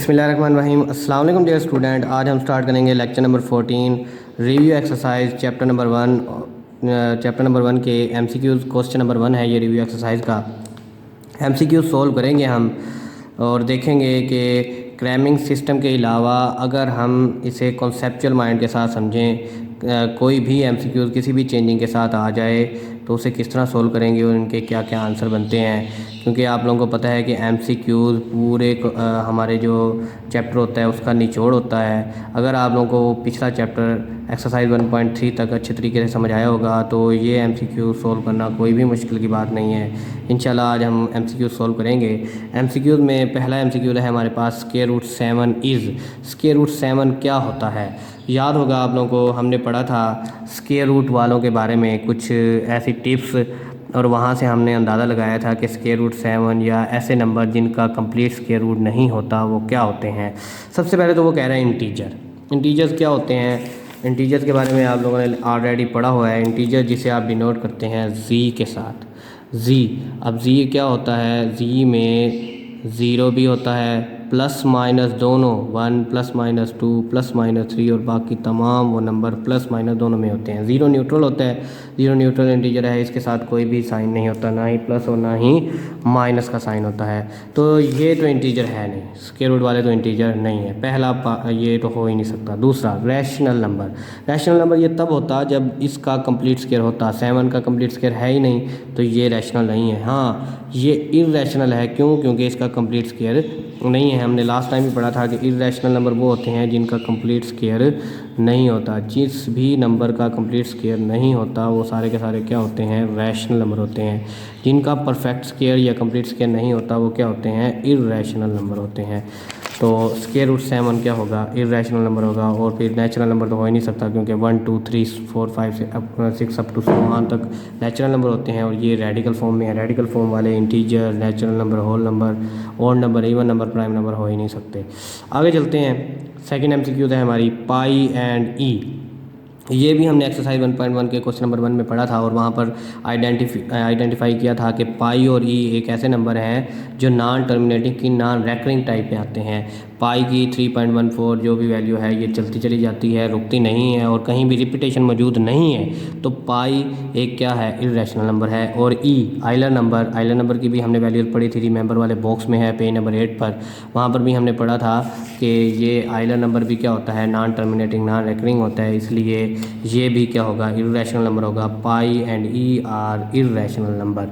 बिस्मिल्लाहिर्रहमानिर्रहीम। अस्सलाम वालेकुम डियर स्टूडेंट। आज हम स्टार्ट करेंगे lecture number 14 review exercise chapter number 1 के एमसीक्यूज़। क्वेश्चन नंबर 1 है ये रिव्यू एक्सरसाइज का। एमसीक्यूज़ सोल्व करेंगे हम और देखेंगे कि क्रैमिंग सिस्टम के अलावा अगर हम इसे कॉन्सेप्चुअल माइंड के साथ समझें, कोई भी एमसीक्यूज़ किसी भी चेंजिंग के साथ आ जाए तो उसे किस तरह सोल्व करेंगे और इनके क्या क्या आंसर बनते हैं। क्योंकि आप लोगों को पता है कि एमसीक्यूज़ पूरे हमारे जो चैप्टर होता है उसका निचोड़ होता है। अगर आप लोगों को पिछला चैप्टर एक्सरसाइज 1.3 तक अच्छे तरीके से समझ आया होगा तो ये एमसीक्यू सोल्व करना कोई भी मुश्किल की बात नहीं है। इंशाल्लाह आज हम एमसीक्यू सोल्व करेंगे। एमसीक्यूज़ में पहला एमसीक्यू है हमारे पास square root 7 is. Square root 7 क्या होता है? याद होगा आप लोगों को, हमने पढ़ा था स्क्वायर रूट वालों के बारे में कुछ ऐसी टिप्स, और वहाँ से हमने अंदाज़ा लगाया था कि स्क्वायर रूट 7 या ऐसे नंबर जिनका कंप्लीट स्क्वायर रूट नहीं होता वो क्या होते हैं। सबसे पहले तो वो कह रहे हैं इंटीजर। इंटीजर्स क्या होते हैं? इंटीजर्स के बारे में आप लोगों ने ऑलरेडी पढ़ा हुआ है। इंटीजर जिसे आप डिनोट करते हैं जी के साथ, जी। अब जी क्या होता है? जी में ज़ीरो भी होता है, प्लस माइनस दोनों, 1 प्लस माइनस 2 प्लस माइनस 3 और बाकी तमाम वो नंबर प्लस माइनस दोनों में होते हैं। ज़ीरो न्यूट्रल होता है, ज़ीरो न्यूट्रल इंटीजर है, इसके साथ कोई भी साइन नहीं होता, ना ही प्लस और ना ही माइनस का साइन होता है। तो ये तो इंटीजर है नहीं, स्क्वायर रूट वाले तो इंटीजर नहीं है। पहला ये तो हो ही नहीं सकता। दूसरा रैशनल नंबर। रैशनल नंबर ये तब होता जब इसका कंप्लीट स्क्वायर होता। 7 का कंप्लीट स्क्वायर है ही नहीं तो ये रैशनल नहीं है। हाँ, ये इर्रेशनल है। क्यों? क्योंकि इसका कंप्लीट स्क्वायर नहीं है। हमने लास्ट टाइम भी पढ़ा था कि इर्रेशनल नंबर वो होते हैं जिनका कंप्लीट स्क्वायर नहीं होता। जिस भी नंबर का कंप्लीट स्क्वायर नहीं होता वो सारे के सारे क्या होते हैं? रैशनल नंबर होते हैं। जिनका परफेक्ट स्क्वायर या कंप्लीट स्क्वायर नहीं होता वो क्या होते हैं? इर्रेशनल नंबर होते हैं। तो स्क्वायर रूट 7 क्या होगा? इर्रेशनल नंबर होगा। और फिर नेचुरल नंबर तो हो ही नहीं सकता क्योंकि 1 2 3 4 5 से 6 अप टू 7 तक नेचुरल नंबर होते हैं और ये रेडिकल फॉर्म में है। रेडिकल फॉर्म वाले integer, natural number, whole number, odd number, even number, prime number हो ही नहीं सकते। आगे चलते हैं। सेकंड एमसीक्यू है हमारी पाई एंड ई। ये भी हमने एक्सरसाइज 1.1 के क्वेश्चन नंबर 1 में पढ़ा था और वहाँ पर आइडेंटिफाई किया था कि पाई और ई एक ऐसे नंबर हैं जो नॉन टर्मिनेटिंग की नॉन रैकरिंग टाइप में आते हैं। पाई की 3.14 जो भी वैल्यू है ये चलती चली जाती है, रुकती नहीं है और कहीं भी रिपीटेशन मौजूद नहीं है। तो पाई एक क्या है? इर्रेशनल नंबर है। और ई आइलर नंबर की भी हमने वैल्यू पढ़ी थी, रिमेंबर वाले बॉक्स में है पेज नंबर 8 पर। वहाँ पर भी हमने पढ़ा था कि ये आइलर नंबर भी क्या होता है? नॉन टर्मिनेटिंग नॉन रैकरिंग होता है, इसलिए ये भी क्या होगा? इर्रेशनल नंबर होगा। Pi and E are irrational number.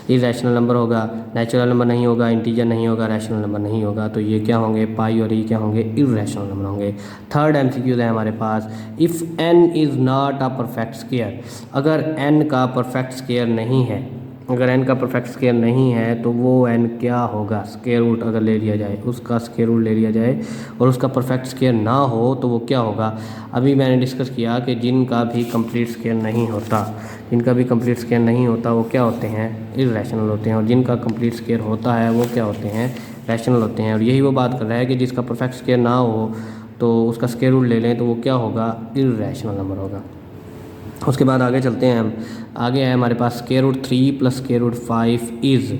Irrational number होगा, नेचुरल नंबर नहीं होगा, इंटीजर नहीं होगा, रैशनल नंबर नहीं होगा। तो ये क्या होंगे? पाई और ई क्या होंगे? इर्रेशनल नंबर होंगे। थर्ड एमसीक्यू है हमारे पास, if N is not a perfect square. अगर एन का परफेक्ट स्क्वायर नहीं है, अगर एन का परफेक्ट स्क्वायर नहीं है तो वो एन क्या होगा? स्क्वायर रूट अगर ले लिया जाए, उसका स्क्वायर रूट ले लिया जाए और उसका परफेक्ट स्क्वायर ना हो तो वो क्या होगा? अभी मैंने डिस्कस किया कि जिनका भी कंप्लीट स्क्वायर नहीं होता, जिनका भी कंप्लीट स्क्वायर नहीं होता वो क्या होते हैं? इर्रेशनल होते हैं। और जिनका कंप्लीट स्क्वायर होता है वो क्या होते हैं? रैशनल होते हैं। और यही वो बात कर रहा है कि जिसका परफेक्ट स्क्वायर ना हो तो उसका स्क्वायर रूट ले लें तो वो क्या होगा? इर्रेशनल नंबर होगा। उसके बाद आगे चलते हैं हम। आगे है हमारे पास square root 3 plus square root 5 is.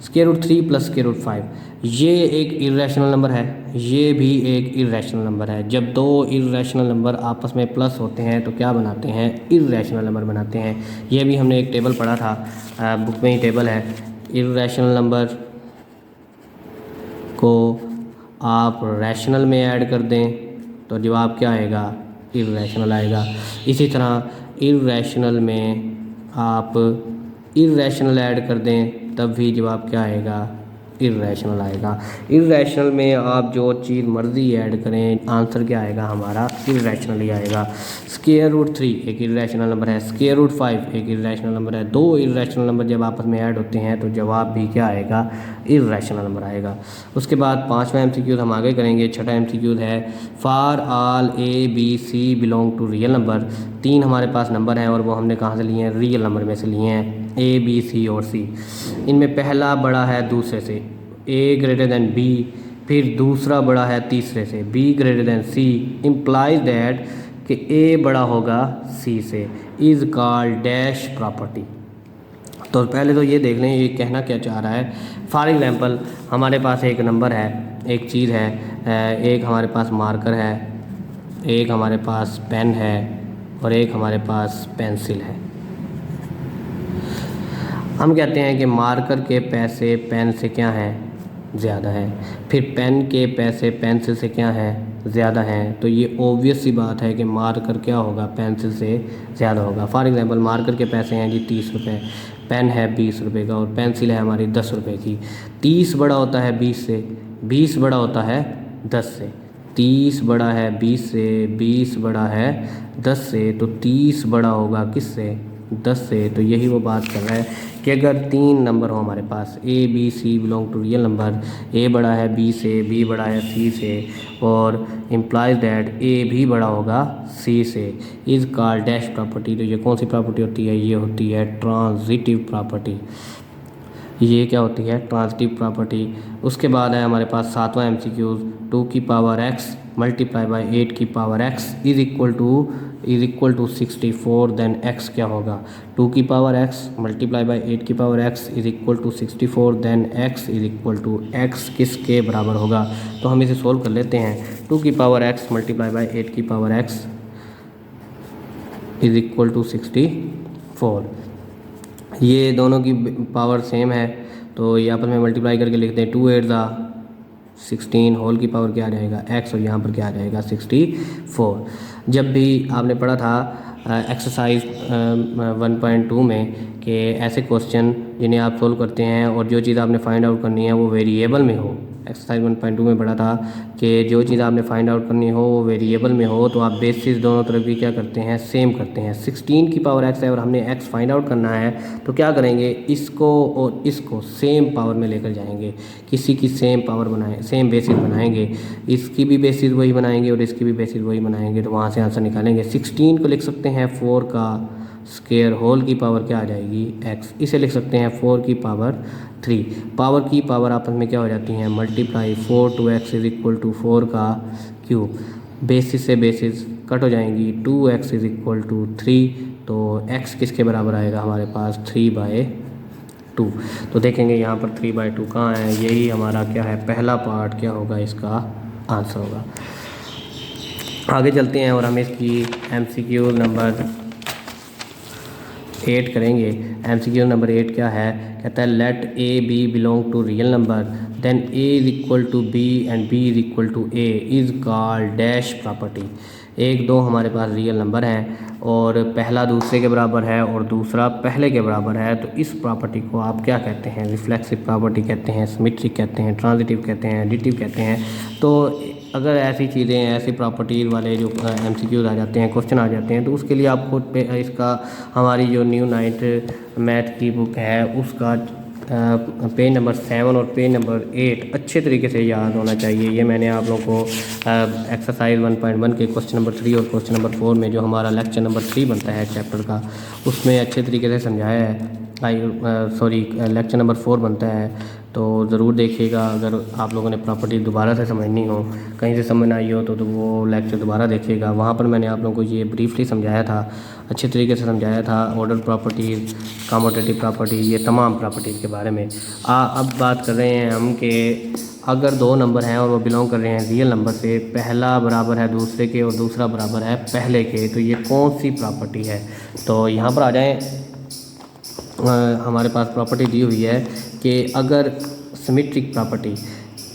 Square root 3 plus square root 5 ये एक इर्रेशनल नंबर है, ये भी एक इर्रेशनल नंबर है। जब दो इर्रेशनल नंबर आपस में प्लस होते हैं तो क्या बनाते हैं? इर्रेशनल नंबर बनाते हैं। ये भी हमने एक टेबल पढ़ा था, बुक में ही टेबल है। इर्रेशनल नंबर को आप रैशनल में ऐड कर दें तो जवाब क्या आएगा? इर्रेशनल आएगा। इसी तरह इर्रेशनल में आप इर्रेशनल ऐड कर दें तब भी जवाब क्या आएगा? इर्रेशनल आएगा। इर्रेशनल में आप जो चीज़ मर्ज़ी ऐड करें आंसर क्या आएगा? हमारा इर्रेशनल ही आएगा। स्क्वायर रूट 3 एक इर्रेशनल नंबर है, स्क्वायर रूट 5 एक इर्रेशनल नंबर है। दो इर्रेशनल नंबर जब आपस में ऐड होते हैं तो जवाब भी क्या आएगा? इर्रेशनल नंबर आएगा। उसके बाद 5वां एमसीक्यू हम आगे करेंगे। छठा एमसीक्यू है for all A B C belong to real number. 3 हमारे पास नंबर हैं और वो हमने कहाँ से लिए हैं? रियल नंबर में से लिए हैं, ए बी सी और सी। इनमें पहला बड़ा है दूसरे से, ए ग्रेटर दैन बी, फिर दूसरा बड़ा है तीसरे से, B greater than C, implies that कि ए बड़ा होगा सी से, इज़ कॉल्ड डैश प्रॉपर्टी। तो पहले तो ये देख लें ये कहना क्या चाह रहा है। फॉर एग्ज़ाम्पल हमारे पास एक नंबर है, एक चीज़ है एक हमारे पास मार्कर है, एक हमारे पास पेन है और एक हमारे पास पेंसिल है। हम कहते हैं कि मार्कर के पैसे पेन से क्या हैं, ज़्यादा है। फिर पेन के पैसे पेंसिल से क्या हैं, ज़्यादा हैं। तो ये ऑब्वियस सी बात है कि मार्कर क्या होगा, पेंसिल से ज़्यादा होगा। फॉर एग्ज़ाम्पल मार्कर के पैसे हैं जी 30 रुपये, पेन है 20 रुपये का और पेंसिल है हमारी 10 रुपये की। 30 बड़ा होता है 20 से, 20 बड़ा होता है 10 से। 30 बड़ा है 20 से, 20 बड़ा है 10 से, तो 30 बड़ा होगा किससे, 10 से। तो यही वो बात कर रहा है कि अगर 3 नंबर हो हमारे पास, A B C belong to real number, A बड़ा है बी से, बी बड़ा है सी से और इम्प्लाइज दैट ए भी बड़ा होगा सी से, इज़ कॉल्ड डैश प्रॉपर्टी। तो ये कौन सी प्रॉपर्टी होती है, ये होती है ट्रांजिटिव प्रॉपर्टी। ये क्या होती है, ट्रांजिटिव प्रॉपर्टी। उसके बाद है हमारे पास 7वां MCQ, 2 की पावर x मल्टीप्लाई बाई 8 की power x is equal to 64, then x क्या होगा, 2 की पावर x मल्टीप्लाई बाई 8 की power x is equal to 64, then x is equal to x किसके बराबर होगा। तो हम इसे सोल्व कर लेते हैं। 2 की पावर x मल्टीप्लाई बाई 8 की power x is equal to 64। ये दोनों की पावर सेम है तो ये आपस में मल्टीप्लाई करके लिखते हैं। 2 8 16 होल की पावर क्या आ जाएगा x और यहाँ पर क्या आ जाएगा 64। जब भी आपने पढ़ा था एक्सरसाइज 1.2 में कि ऐसे क्वेश्चन जिन्हें आप सोल्व करते हैं और जो चीज़ आपने फाइंड आउट करनी है वो वेरिएबल में हो, एक्सरसाइज 1.2 में पढ़ा था कि जो चीज़ आपने फाइंड आउट करनी हो वो वेरिएबल में हो तो आप बेसिस दोनों तरफ भी क्या करते हैं, सेम करते हैं। 16 की पावर x है और हमने x फाइंड आउट करना है तो क्या करेंगे, इसको और इसको सेम पावर में लेकर जाएंगे, किसी की सेम पावर बनाए, सेम बेसिस बनाएंगे, इसकी भी बेसिस वही बनाएंगे और इसकी भी बेसिस वही बनाएंगे, तो वहाँ से आंसर निकालेंगे। 16 को लिख सकते हैं 4 का स्क्वायर, होल की पावर क्या आ जाएगी x, इसे लिख सकते हैं 4 की पावर 3। पावर की पावर आपस में क्या हो जाती हैं, multiply. 4 to x is equal to 4 का क्यूब, बेसिस से बेसिस कट हो जाएंगी, 2x इज़ इक्वल टू 3, तो x किसके बराबर आएगा हमारे पास 3/2। तो देखेंगे यहाँ पर 3/2 कहाँ है, यही हमारा क्या है पहला पार्ट क्या होगा, इसका आंसर होगा। आगे चलते हैं और हम इसकी MCQ नंबर 8 करेंगे। MCQ नंबर 8 क्या है, कहता है let A B belong to real number then A is equal to B and B is equal to A is called dash property. 1 2 हमारे पास रियल नंबर हैं और पहला दूसरे के बराबर है और दूसरा पहले के बराबर है, तो इस प्रॉपर्टी को आप क्या कहते हैं, रिफ्लेक्सिव प्रॉपर्टी कहते हैं, सिमेट्रिक कहते हैं, ट्रांजिटिव कहते हैं, एडिटिव कहते हैं। तो अगर ऐसी चीज़ें, ऐसी प्रॉपर्टीज़ वाले जो MCQs आ जाते हैं, क्वेश्चन आ जाते हैं, तो उसके लिए आपको इसका हमारी जो न्यू 9th मैथ की बुक है उसका पेज नंबर 7 और पेज नंबर 8 अच्छे तरीके से याद होना चाहिए। ये मैंने आप लोगों को एक्सरसाइज 1.1 के क्वेश्चन नंबर 3 और क्वेश्चन नंबर 4 में जो हमारा लेक्चर नंबर 3 बनता है चैप्टर का, उसमें अच्छे तरीके से समझाया है। लेक्चर नंबर 4 बनता है, तो ज़रूर देखिएगा। अगर आप लोगों ने प्रॉपर्टी दोबारा से समझनी हो, कहीं से समझ ना आई हो तो वो लेक्चर दोबारा देखिएगा। वहाँ पर मैंने आप लोगों को ये ब्रीफली समझाया था, अच्छे तरीके से समझाया था, ऑर्डर प्रॉपर्टीज़, कम्यूटेटिव प्रॉपर्टी, ये तमाम प्रॉपर्टीज़ के बारे में। अब बात कर रहे हैं हम कि अगर 2 नंबर हैं और वो बिलोंग कर रहे हैं रियल नंबर से, पहला बराबर है दूसरे के और दूसरा बराबर है पहले के, तो ये कौन सी प्रॉपर्टी है। तो यहाँ पर आ जाएँ, हमारे पास प्रॉपर्टी दी हुई है कि अगर symmetric property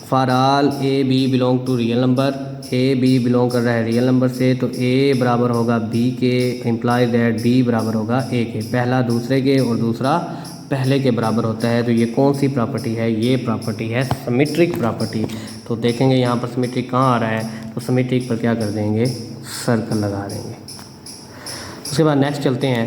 for all A B belong to real number, A B belong कर रहा है रियल नंबर से, तो ए बराबर होगा बी के, इम्प्लाइज दैट बी बराबर होगा ए के, पहला दूसरे के और दूसरा पहले के बराबर होता है। तो ये कौन सी प्रॉपर्टी है, ये प्रॉपर्टी है सिमेट्रिक प्रॉपर्टी। तो देखेंगे यहाँ पर सिमेट्रिक कहाँ आ रहा है, तो सिमेट्रिक पर क्या कर देंगे, सर्कल लगा देंगे। उसके बाद नेक्स्ट चलते हैं,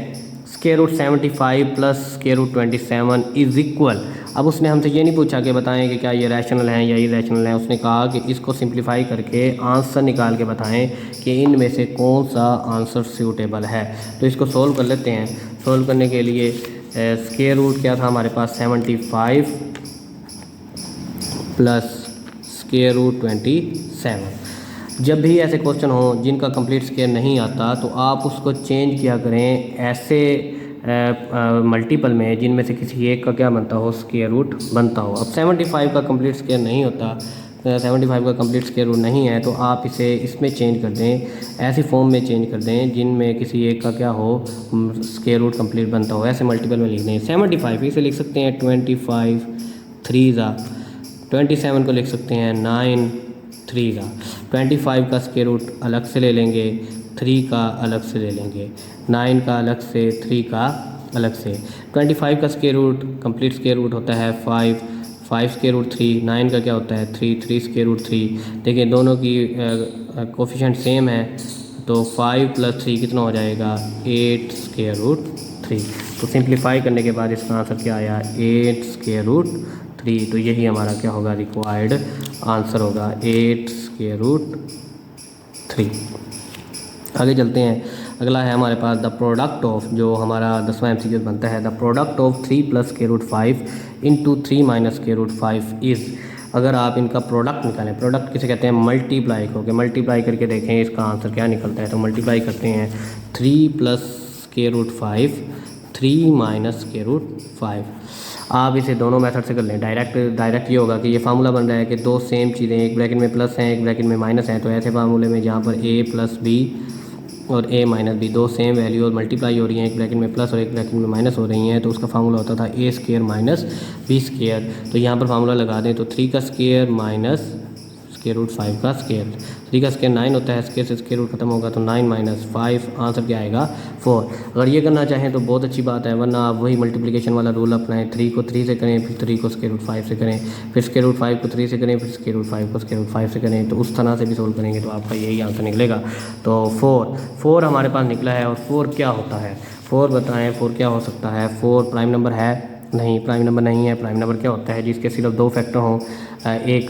square root 75 plus square root 27 is equal. अब उसने हमसे ये नहीं पूछा कि बताएं कि क्या ये रैशनल हैं या इरेशनल हैं, उसने कहा कि इसको सिंप्लीफाई करके आंसर निकाल के बताएं कि इनमें से कौन सा आंसर सूटेबल है। तो इसको सोल्व कर लेते हैं। सोल्व करने के लिए स्क्वायर रूट क्या था हमारे पास 75 प्लस स्क्वायर रूट 27। जब भी ऐसे क्वेश्चन हो जिनका कंप्लीट स्क्वायर नहीं आता तो आप उसको चेंज किया करें ऐसे मल्टीपल में जिनमें से किसी एक का क्या बनता हो, स्क्वायर रूट बनता हो। अब 75 का कंप्लीट स्क्वायर नहीं होता 75 का कंप्लीट स्क्वायर रूट नहीं है तो आप इसे इसमें चेंज कर दें, ऐसी फॉर्म में चेंज कर दें जिनमें किसी एक का क्या हो स्क्वायर रूट कंप्लीट बनता हो, ऐसे मल्टीपल में लिख दें। 75 इसे लिख सकते हैं 25 3 ज़ा, 27 को लिख सकते हैं 9 3 ज़ा। 25 का स्क्वायर रूट अलग से ले लेंगे, 3 का अलग से ले लेंगे, 9 का अलग से, 3 का अलग से। 25 का square root complete square root होता है 5 स्क्वायर रूट 3, 9 का क्या होता है 3 स्क्वायर रूट 3। देखिए दोनों की कोफिशिएंट सेम है तो 5 + 3 कितना हो जाएगा 8 स्क्वायर रूट 3। तो सिंप्लीफाई करने के बाद इसका आंसर क्या आया 8 स्क्वायर रूट 3। तो यही हमारा क्या होगा रिक्वायर्ड आंसर होगा 8 स्क्वायर रूट 3। आगे चलते हैं, अगला है हमारे पास द प्रोडक्ट ऑफ, जो हमारा 10वां MCQ बनता है, the product of 3 + square root 5 into 3 - square root 5 is. अगर आप इनका प्रोडक्ट निकालें, प्रोडक्ट किसे कहते हैं मल्टीप्लाई करके, मल्टीप्लाई करके देखें इसका आंसर क्या निकलता है। तो मल्टीप्लाई करते हैं 3 + स्क्वायर रूट 5 3 - स्क्वायर रूट 5। आप इसे दोनों मेथड से कर लें। डायरेक्ट ये होगा कि ये फार्मूला बन रहा है कि दो सेम चीज़ें, एक ब्रैकेट में प्लस हैं एक ब्रैकेट में माइनस हैं, तो ऐसे फार्मूले में जहाँ पर a + b और a - b दो सेम वैल्यू और मल्टीप्लाई हो रही हैं, एक ब्रैकेट में प्लस और एक ब्रैकेट में माइनस हो रही हैं, तो उसका फार्मूला होता था a² - b स्क्वायर। तो यहाँ पर फार्मूला लगा दें तो 3 का स्क्वायर माइनस स्क्वायर रूट 5 का स्क्वायर, 3 का स्क्वायर 9 होता है, स्क्वायर से स्क्वायर रूट खत्म होगा तो 9 - 5, आंसर क्या आएगा 4। अगर ये करना चाहें तो बहुत अच्छी बात है, वरना आप वही मल्टीप्लिकेशन वाला रूल अपनाएं, 3 को 3 से करें, फिर 3 को स्क्वायर रूट 5 से करें, फिर स्क्वायर रूट 5 को 3 से करें, फिर स्क्वायर रूट 5 को स्क्वायर रूट 5 से करें, तो उस तरह से भी सोल्व करेंगे तो आपका यही आंसर निकलेगा। तो 4 हमारे पास निकला है। और 4 क्या होता है 4 बताएं, 4 क्या हो सकता है। 4 प्राइम नंबर है? नहीं, प्राइम नंबर नहीं है। प्राइम नंबर क्या होता है जिसके सिर्फ 2 फैक्टर हों, एक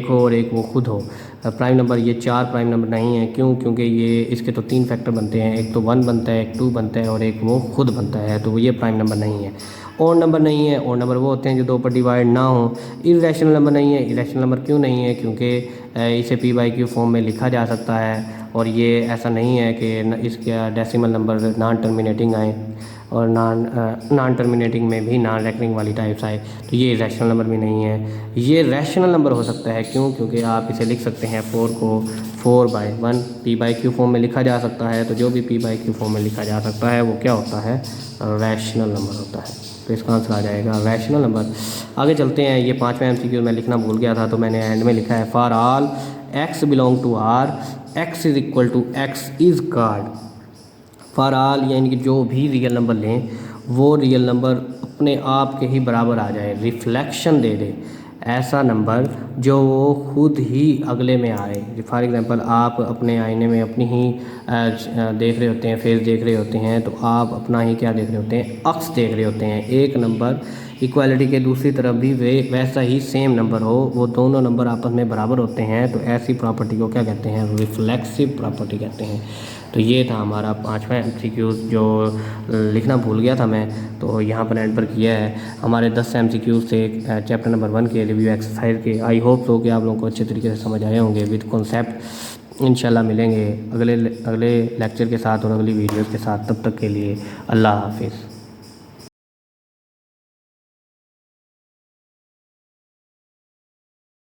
हो और एक वो खुद हो। प्राइम नंबर ये 4 प्राइम नंबर नहीं है। क्यों? क्योंकि ये इसके तो 3 फैक्टर बनते हैं, एक तो 1 बनता है, एक 2 बनता है और एक वो खुद बनता है, तो ये प्राइम नंबर नहीं है। और नंबर नहीं है, और नंबर वो होते हैं जो 2 पर डिवाइड ना हो। इरेशनल नंबर नहीं है। इरेशनल नंबर क्यों नहीं है? क्योंकि इसे p/q फॉर्म में लिखा जा सकता है, और ये ऐसा नहीं है कि इसका डेसिमल नंबर नॉन टर्मिनेटिंग आए और नॉन टर्मिनेटिंग में भी नॉन रैकरिंग वाली टाइप्स आए, तो ये रैशनल नंबर भी नहीं है। ये रैशनल नंबर हो सकता है। क्यों? क्योंकि आप इसे लिख सकते हैं 4 को 4/1 p/q फॉर्म में लिखा जा सकता है, तो जो भी p/q फॉर्म में लिखा जा सकता है वो क्या होता है रैशनल नंबर होता है। तो इसका आंसर आ जाएगा रैशनल नंबर। आगे चलते हैं, ये 5वां MCQ मैं लिखना भूल गया था तो मैंने एंड में लिखा है for all x belong to R x = x is called. For all यानी कि जो भी रियल नंबर लें वो रियल नंबर अपने आप के ही बराबर आ जाए, रिफ्लेक्शन दे दे ऐसा नंबर जो वो खुद ही अगले में आए। फॉर एग्ज़ाम्पल आप अपने आईने में अपनी ही देख रहे होते हैं, फेस देख रहे होते हैं, तो आप अपना ही क्या देख रहे होते हैं अक्स देख रहे होते हैं। एक नंबर इक्वालिटी के दूसरी तरफ भी वैसा ही सेम नंबर हो, वो दोनों नंबर आपस में बराबर होते हैं, तो ऐसी प्रॉपर्टी को क्या कहते हैं रिफ्लेक्सिव प्रॉपर्टी कहते हैं। तो ये था हमारा 5वां MCQ जो लिखना भूल गया था मैं, तो यहाँ पर एंड पर किया है। हमारे 10 MCQ से चैप्टर नंबर 1 के रिव्यू एक्सरसाइज के आई होप सो कि आप लोगों को अच्छे तरीके से समझ आए होंगे विद कॉन्सेप्ट। इंशाल्लाह मिलेंगे अगले लेक्चर के साथ और अगली वीडियोज़ के साथ। तब तक के लिए अल्लाह हाफिज़।